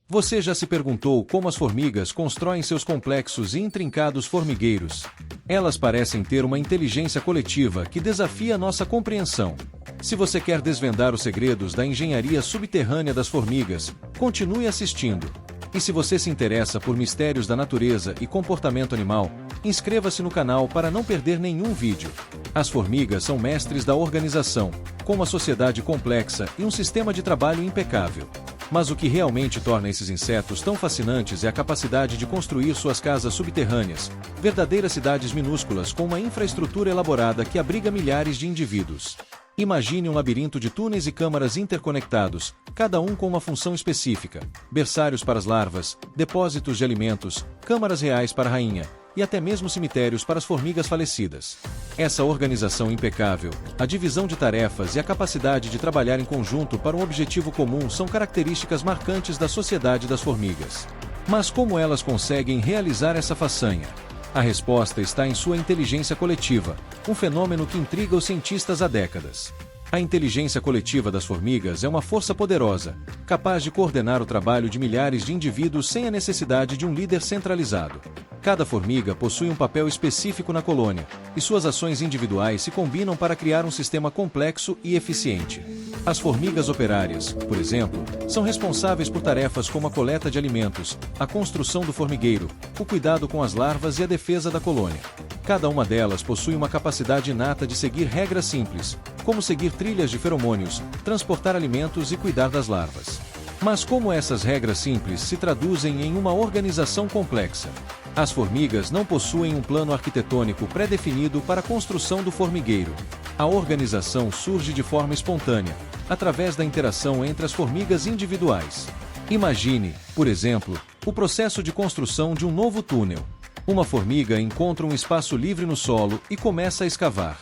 Você já se perguntou como as formigas constroem seus complexos e intrincados formigueiros? Elas parecem ter uma inteligência coletiva que desafia nossa compreensão. Se você quer desvendar os segredos da engenharia subterrânea das formigas, continue assistindo. E se você se interessa por mistérios da natureza e comportamento animal, inscreva-se no canal para não perder nenhum vídeo. As formigas são mestres da organização, com uma sociedade complexa e um sistema de trabalho impecável. Mas o que realmente torna esses insetos tão fascinantes é a capacidade de construir suas casas subterrâneas, verdadeiras cidades minúsculas com uma infraestrutura elaborada que abriga milhares de indivíduos. Imagine um labirinto de túneis e câmaras interconectados, cada um com uma função específica: berçários para as larvas, depósitos de alimentos, câmaras reais para a rainha, e até mesmo cemitérios para as formigas falecidas. Essa organização impecável, a divisão de tarefas e a capacidade de trabalhar em conjunto para um objetivo comum são características marcantes da sociedade das formigas. Mas como elas conseguem realizar essa façanha? A resposta está em sua inteligência coletiva, um fenômeno que intriga os cientistas há décadas. A inteligência coletiva das formigas é uma força poderosa, capaz de coordenar o trabalho de milhares de indivíduos sem a necessidade de um líder centralizado. Cada formiga possui um papel específico na colônia, e suas ações individuais se combinam para criar um sistema complexo e eficiente. As formigas operárias, por exemplo, são responsáveis por tarefas como a coleta de alimentos, a construção do formigueiro, o cuidado com as larvas e a defesa da colônia. Cada uma delas possui uma capacidade inata de seguir regras simples, como seguir trilhas de feromônios, transportar alimentos e cuidar das larvas. Mas como essas regras simples se traduzem em uma organização complexa? As formigas não possuem um plano arquitetônico pré-definido para a construção do formigueiro. A organização surge de forma espontânea, através da interação entre as formigas individuais. Imagine, por exemplo, o processo de construção de um novo túnel. Uma formiga encontra um espaço livre no solo e começa a escavar.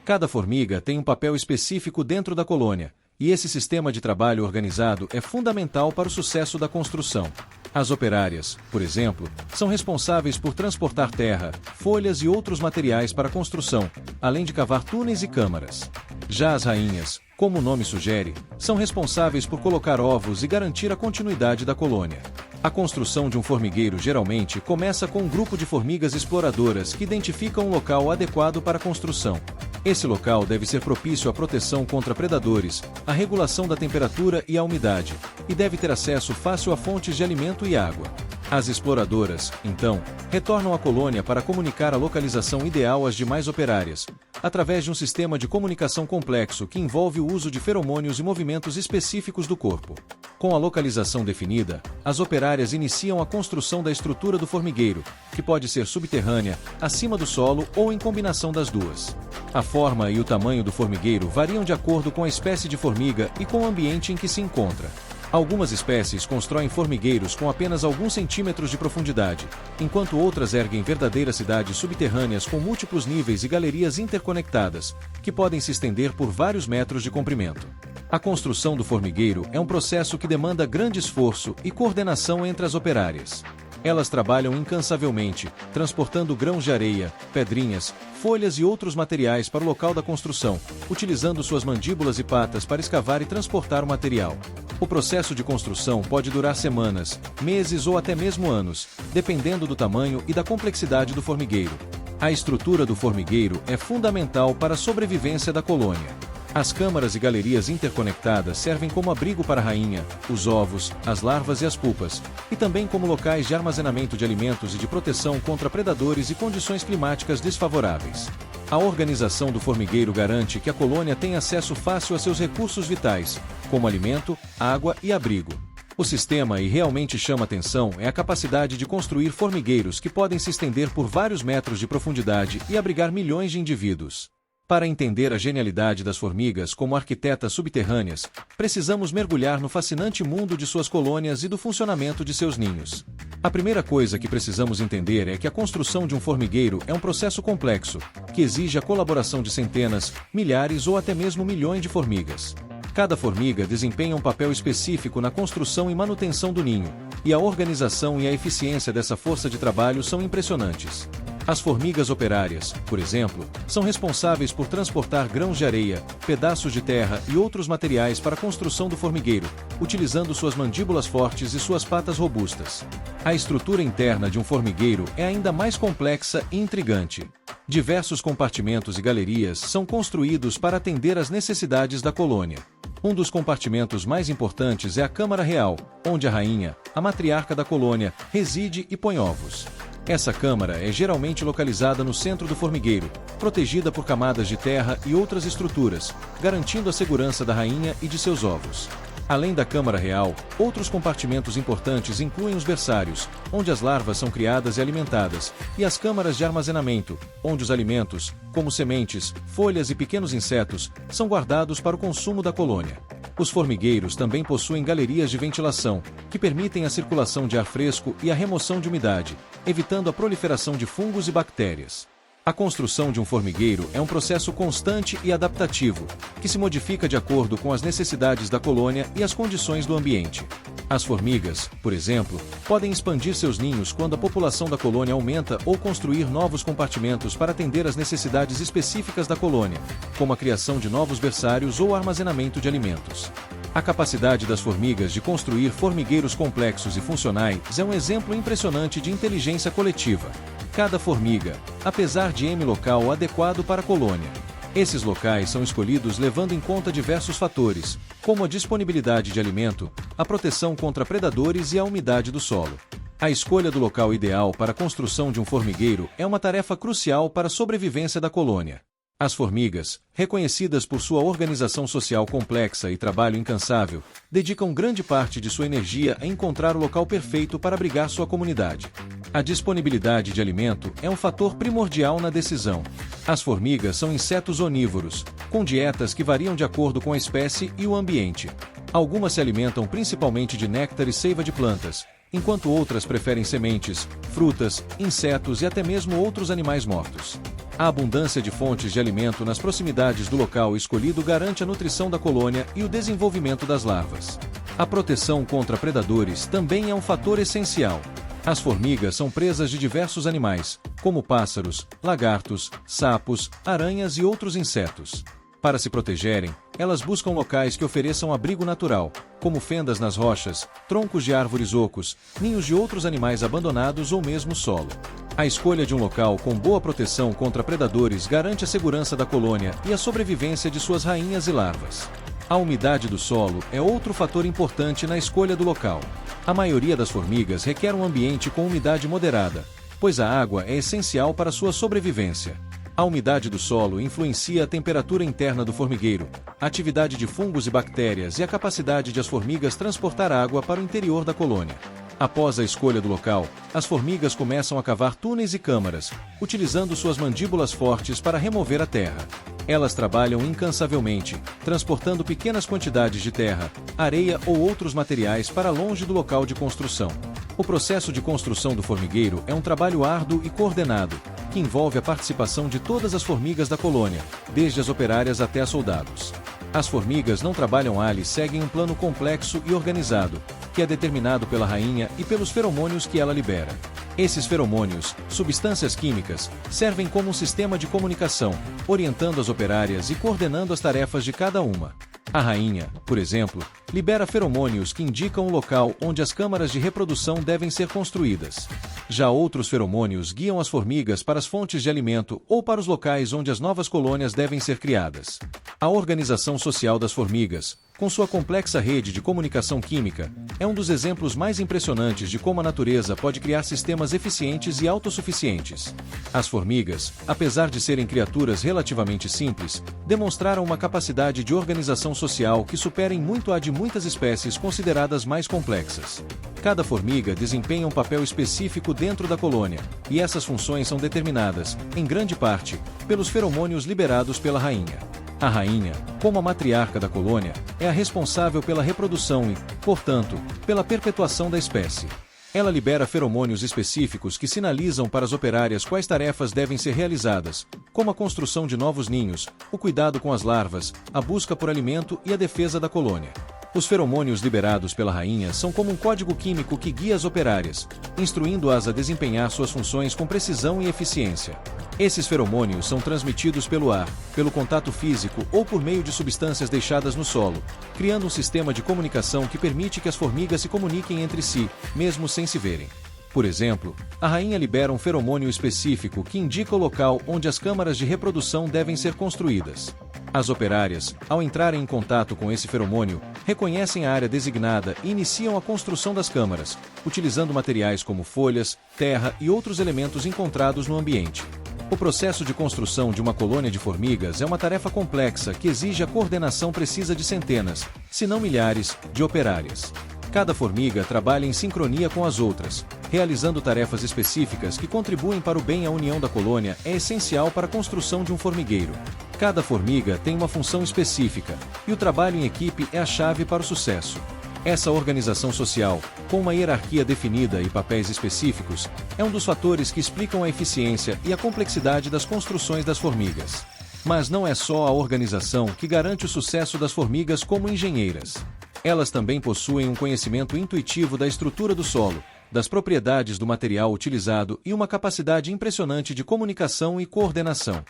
Cada formiga tem um papel específico dentro da colônia, e esse sistema de trabalho organizado é fundamental para o sucesso da construção. As operárias, por exemplo, são responsáveis por transportar terra, folhas e outros materiais para a construção, além de cavar túneis e câmaras. Já as rainhas, como o nome sugere, são responsáveis por colocar ovos e garantir a continuidade da colônia. A construção de um formigueiro geralmente começa com um grupo de formigas exploradoras que identificam um local adequado para a construção. Esse local deve ser propício à proteção contra predadores, à regulação da temperatura e à umidade, e deve ter acesso fácil a fontes de alimento e água. As exploradoras, então, retornam à colônia para comunicar a localização ideal às demais operárias, através de um sistema de comunicação complexo que envolve o uso de feromônios e movimentos específicos do corpo. Com a localização definida, as operárias iniciam a construção da estrutura do formigueiro, que pode ser subterrânea, acima do solo ou em combinação das duas. A forma e o tamanho do formigueiro variam de acordo com a espécie de formiga e com o ambiente em que se encontra. Algumas espécies constroem formigueiros com apenas alguns centímetros de profundidade, enquanto outras erguem verdadeiras cidades subterrâneas com múltiplos níveis e galerias interconectadas, que podem se estender por vários metros de comprimento. A construção do formigueiro é um processo que demanda grande esforço e coordenação entre as operárias. Elas trabalham incansavelmente, transportando grãos de areia, pedrinhas, folhas e outros materiais para o local da construção, utilizando suas mandíbulas e patas para escavar e transportar o material. O processo de construção pode durar semanas, meses ou até mesmo anos, dependendo do tamanho e da complexidade do formigueiro. A estrutura do formigueiro é fundamental para a sobrevivência da colônia. As câmaras e galerias interconectadas servem como abrigo para a rainha, os ovos, as larvas e as pupas, e também como locais de armazenamento de alimentos e de proteção contra predadores e condições climáticas desfavoráveis. A organização do formigueiro garante que a colônia tenha acesso fácil a seus recursos vitais, como alimento, água e abrigo. O sistema que realmente chama atenção é a capacidade de construir formigueiros que podem se estender por vários metros de profundidade e abrigar milhões de indivíduos. Para entender a genialidade das formigas como arquitetas subterrâneas, precisamos mergulhar no fascinante mundo de suas colônias e do funcionamento de seus ninhos. A primeira coisa que precisamos entender é que a construção de um formigueiro é um processo complexo, que exige a colaboração de centenas, milhares ou até mesmo milhões de formigas. Cada formiga desempenha um papel específico na construção e manutenção do ninho, e a organização e a eficiência dessa força de trabalho são impressionantes. As formigas operárias, por exemplo, são responsáveis por transportar grãos de areia, pedaços de terra e outros materiais para a construção do formigueiro, utilizando suas mandíbulas fortes e suas patas robustas. A estrutura interna de um formigueiro é ainda mais complexa e intrigante. Diversos compartimentos e galerias são construídos para atender às necessidades da colônia. Um dos compartimentos mais importantes é a Câmara Real, onde a rainha, a matriarca da colônia, reside e põe ovos. Essa câmara é geralmente localizada no centro do formigueiro, protegida por camadas de terra e outras estruturas, garantindo a segurança da rainha e de seus ovos. Além da Câmara Real, outros compartimentos importantes incluem os berçários, onde as larvas são criadas e alimentadas, e as câmaras de armazenamento, onde os alimentos, como sementes, folhas e pequenos insetos, são guardados para o consumo da colônia. Os formigueiros também possuem galerias de ventilação, que permitem a circulação de ar fresco e a remoção de umidade, evitando a proliferação de fungos e bactérias. A construção de um formigueiro é um processo constante e adaptativo, que se modifica de acordo com as necessidades da colônia e as condições do ambiente. As formigas, por exemplo, podem expandir seus ninhos quando a população da colônia aumenta ou construir novos compartimentos para atender às necessidades específicas da colônia, como a criação de novos berçários ou armazenamento de alimentos. A capacidade das formigas de construir formigueiros complexos e funcionais é um exemplo impressionante de inteligência coletiva. Cada formiga, apesar de local adequado para a colônia. Esses locais são escolhidos levando em conta diversos fatores, como a disponibilidade de alimento, a proteção contra predadores e a umidade do solo. A escolha do local ideal para a construção de um formigueiro é uma tarefa crucial para a sobrevivência da colônia. As formigas, reconhecidas por sua organização social complexa e trabalho incansável, dedicam grande parte de sua energia a encontrar o local perfeito para abrigar sua comunidade. A disponibilidade de alimento é um fator primordial na decisão. As formigas são insetos onívoros, com dietas que variam de acordo com a espécie e o ambiente. Algumas se alimentam principalmente de néctar e seiva de plantas, enquanto outras preferem sementes, frutas, insetos e até mesmo outros animais mortos. A abundância de fontes de alimento nas proximidades do local escolhido garante a nutrição da colônia e o desenvolvimento das larvas. A proteção contra predadores também é um fator essencial. As formigas são presas de diversos animais, como pássaros, lagartos, sapos, aranhas e outros insetos. Para se protegerem, elas buscam locais que ofereçam abrigo natural, como fendas nas rochas, troncos de árvores ocos, ninhos de outros animais abandonados ou mesmo solo. A escolha de um local com boa proteção contra predadores garante a segurança da colônia e a sobrevivência de suas rainhas e larvas. A umidade do solo é outro fator importante na escolha do local. A maioria das formigas requer um ambiente com umidade moderada, pois a água é essencial para sua sobrevivência. A umidade do solo influencia a temperatura interna do formigueiro, a atividade de fungos e bactérias e a capacidade de as formigas transportar água para o interior da colônia. Após a escolha do local, as formigas começam a cavar túneis e câmaras, utilizando suas mandíbulas fortes para remover a terra. Elas trabalham incansavelmente, transportando pequenas quantidades de terra, areia ou outros materiais para longe do local de construção. O processo de construção do formigueiro é um trabalho árduo e coordenado, que envolve a participação de todas as formigas da colônia, desde as operárias até as soldados. As formigas não trabalham ali e seguem um plano complexo e organizado, que é determinado pela rainha e pelos feromônios que ela libera. Esses feromônios, substâncias químicas, servem como um sistema de comunicação, orientando as operárias e coordenando as tarefas de cada uma. A rainha, por exemplo, libera feromônios que indicam o local onde as câmaras de reprodução devem ser construídas. Já outros feromônios guiam as formigas para as fontes de alimento ou para os locais onde as novas colônias devem ser criadas. A organização social das formigas, com sua complexa rede de comunicação química, é um dos exemplos mais impressionantes de como a natureza pode criar sistemas eficientes e autossuficientes. As formigas, apesar de serem criaturas relativamente simples, demonstraram uma capacidade de organização social que supera em muito a de muitas espécies consideradas mais complexas. Cada formiga desempenha um papel específico dentro da colônia, e essas funções são determinadas, em grande parte, pelos feromônios liberados pela rainha. A rainha, como a matriarca da colônia, é a responsável pela reprodução e, portanto, pela perpetuação da espécie. Ela libera feromônios específicos que sinalizam para as operárias quais tarefas devem ser realizadas, como a construção de novos ninhos, o cuidado com as larvas, a busca por alimento e a defesa da colônia. Os feromônios liberados pela rainha são como um código químico que guia as operárias, instruindo-as a desempenhar suas funções com precisão e eficiência. Esses feromônios são transmitidos pelo ar, pelo contato físico ou por meio de substâncias deixadas no solo, criando um sistema de comunicação que permite que as formigas se comuniquem entre si, mesmo sem se verem. Por exemplo, a rainha libera um feromônio específico que indica o local onde as câmaras de reprodução devem ser construídas. As operárias, ao entrarem em contato com esse feromônio, reconhecem a área designada e iniciam a construção das câmaras, utilizando materiais como folhas, terra e outros elementos encontrados no ambiente. O processo de construção de uma colônia de formigas é uma tarefa complexa que exige a coordenação precisa de centenas, se não milhares, de operárias. Cada formiga trabalha em sincronia com as outras, realizando tarefas específicas que contribuem para o bem. A união da colônia é essencial para a construção de um formigueiro. Cada formiga tem uma função específica, e o trabalho em equipe é a chave para o sucesso. Essa organização social, com uma hierarquia definida e papéis específicos, é um dos fatores que explicam a eficiência e a complexidade das construções das formigas. Mas não é só a organização que garante o sucesso das formigas como engenheiras. Elas também possuem um conhecimento intuitivo da estrutura do solo, das propriedades do material utilizado e uma capacidade impressionante de comunicação e coordenação.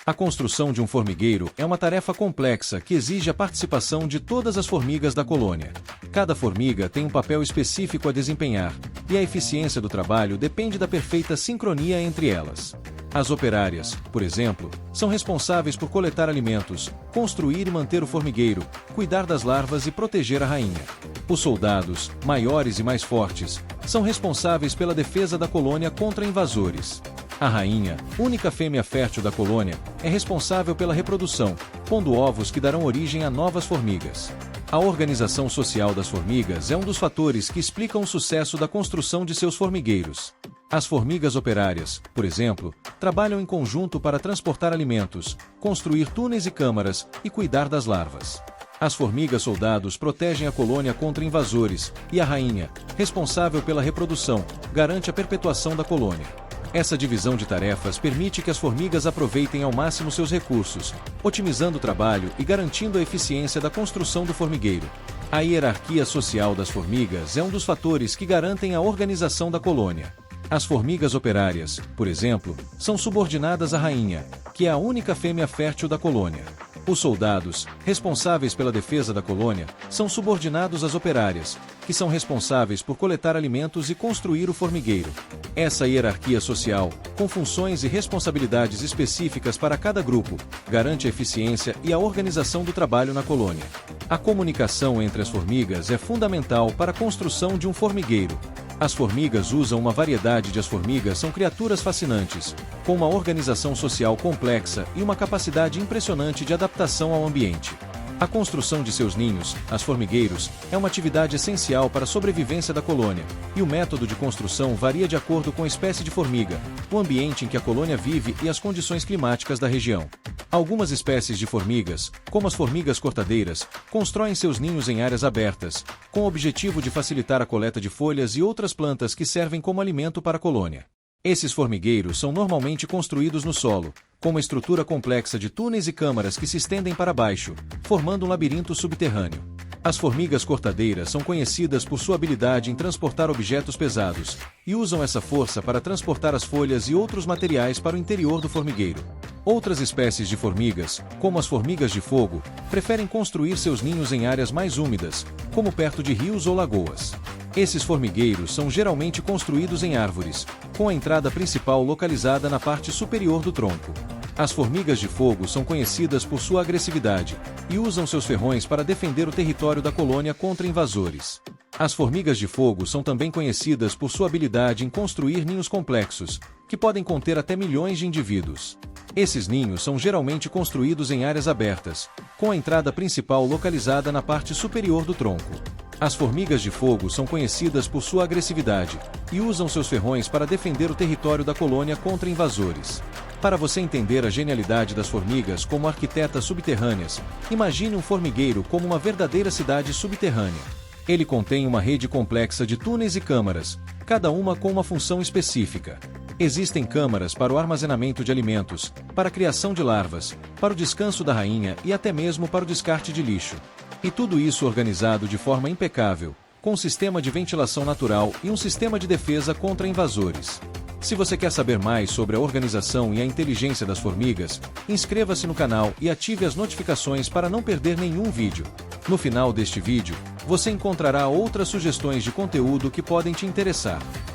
A construção de um formigueiro é uma tarefa complexa que exige a participação de todas as formigas da colônia. Cada formiga tem um papel específico a desempenhar, e a eficiência do trabalho depende da perfeita sincronia entre elas. As operárias, por exemplo, são responsáveis por coletar alimentos, construir e manter o formigueiro, cuidar das larvas e proteger a rainha. Os soldados, maiores e mais fortes, são responsáveis pela defesa da colônia contra invasores. A rainha, única fêmea fértil da colônia, é responsável pela reprodução, pondo ovos que darão origem a novas formigas. A organização social das formigas é um dos fatores que explicam o sucesso da construção de seus formigueiros. As formigas operárias, por exemplo, trabalham em conjunto para transportar alimentos, construir túneis e câmaras e cuidar das larvas. As formigas soldados protegem a colônia contra invasores, e a rainha, responsável pela reprodução, garante a perpetuação da colônia. Essa divisão de tarefas permite que as formigas aproveitem ao máximo seus recursos, otimizando o trabalho e garantindo a eficiência da construção do formigueiro. A hierarquia social das formigas é um dos fatores que garantem a organização da colônia. As formigas operárias, por exemplo, são subordinadas à rainha, que é a única fêmea fértil da colônia. Os soldados, responsáveis pela defesa da colônia, são subordinados às operárias, que são responsáveis por coletar alimentos e construir o formigueiro. Essa hierarquia social, com funções e responsabilidades específicas para cada grupo, garante a eficiência e a organização do trabalho na colônia. A comunicação entre as formigas é fundamental para a construção de um formigueiro. As formigas usam uma variedade de. As formigas são criaturas fascinantes, com uma organização social complexa e uma capacidade impressionante de adaptação ao ambiente. A construção de seus ninhos, as formigueiros, é uma atividade essencial para a sobrevivência da colônia, e o método de construção varia de acordo com a espécie de formiga, o ambiente em que a colônia vive e as condições climáticas da região. Algumas espécies de formigas, como as formigas cortadeiras, constroem seus ninhos em áreas abertas, com o objetivo de facilitar a coleta de folhas e outras plantas que servem como alimento para a colônia. Esses formigueiros são normalmente construídos no solo, com uma estrutura complexa de túneis e câmaras que se estendem para baixo, formando um labirinto subterrâneo. As formigas cortadeiras são conhecidas por sua habilidade em transportar objetos pesados, e usam essa força para transportar as folhas e outros materiais para o interior do formigueiro. Outras espécies de formigas, como as formigas de fogo, preferem construir seus ninhos em áreas mais úmidas, como perto de rios ou lagoas. Esses formigueiros são geralmente construídos em árvores, com a entrada principal localizada na parte superior do tronco. As formigas de fogo são conhecidas por sua agressividade, e usam seus ferrões para defender o território da colônia contra invasores. As formigas de fogo são também conhecidas por sua habilidade em construir ninhos complexos, que podem conter até milhões de indivíduos. Esses ninhos são geralmente construídos em áreas abertas, com a entrada principal localizada na parte superior do tronco. As formigas de fogo são conhecidas por sua agressividade, e usam seus ferrões para defender o território da colônia contra invasores. Para você entender a genialidade das formigas como arquitetas subterrâneas, imagine um formigueiro como uma verdadeira cidade subterrânea. Ele contém uma rede complexa de túneis e câmaras, cada uma com uma função específica. Existem câmaras para o armazenamento de alimentos, para a criação de larvas, para o descanso da rainha e até mesmo para o descarte de lixo. E tudo isso organizado de forma impecável, com um sistema de ventilação natural e um sistema de defesa contra invasores. Se você quer saber mais sobre a organização e a inteligência das formigas, inscreva-se no canal e ative as notificações para não perder nenhum vídeo. No final deste vídeo, você encontrará outras sugestões de conteúdo que podem te interessar.